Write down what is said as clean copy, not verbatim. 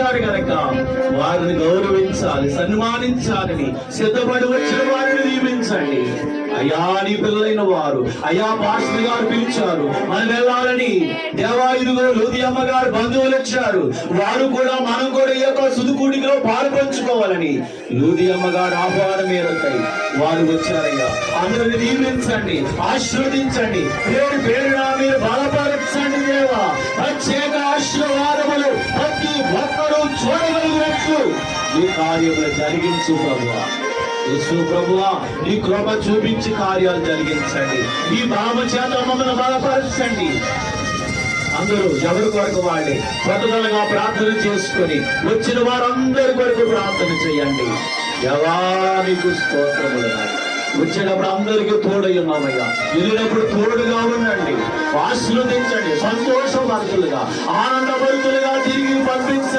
వచ్చారు గనక వారిని గౌరవించాలి, సన్మానించాలని సిద్ధపడి వచ్చిన వారిని దీవించండి. అయ్యా, నీ పిల్లలైన వారు, అయ్యా పాస్టర్ గారు పిలిచారు, మనం వెళ్ళాలని. దేవా, ఇదిగో లూదియమ్మ గారు బంధువులు వచ్చారు, వారు కూడా మనం కూడా ఈ యొక్క సుదుకూడిలో పాలు పంచుకోవాలని లూదియమ్మ గారు ఆహ్వానం మేరకై వారు వచ్చారయ్యా. అందరిని దీవించండి, ఆశీర్వదించండి, పేరు పేరున మీరు బలపరచండి దేవా. ప్రత్యేక ఆశీర్వాదములు ప్రతి ఒక్కరూ చూడగలిగినట్లు ఈ కార్యములు జరిగించు ప్రభువా. యేసు ప్రభువా, నీ కృప చూపించి కార్యాలు జరిగించండి. ఈ బలము చేత మమ్మల్ని బలపరచండి. అందరూ ఎవరి కొరకు వాళ్ళే పట్టుదలగా ప్రార్థన చేసుకొని వచ్చిన వారందరి కొరకు ప్రార్థన చేయండి. ఎవరికి స్తోత్రములు. వచ్చినప్పుడు అందరికీ తోడై ఉన్నామయ్యా. వెళ్ళినప్పుడు తోడుగా ఉండండి, ఆశీర్వదించండి, సంతోషభరితులుగా ఆనందభరితులుగా తిరిగి పంపించండి.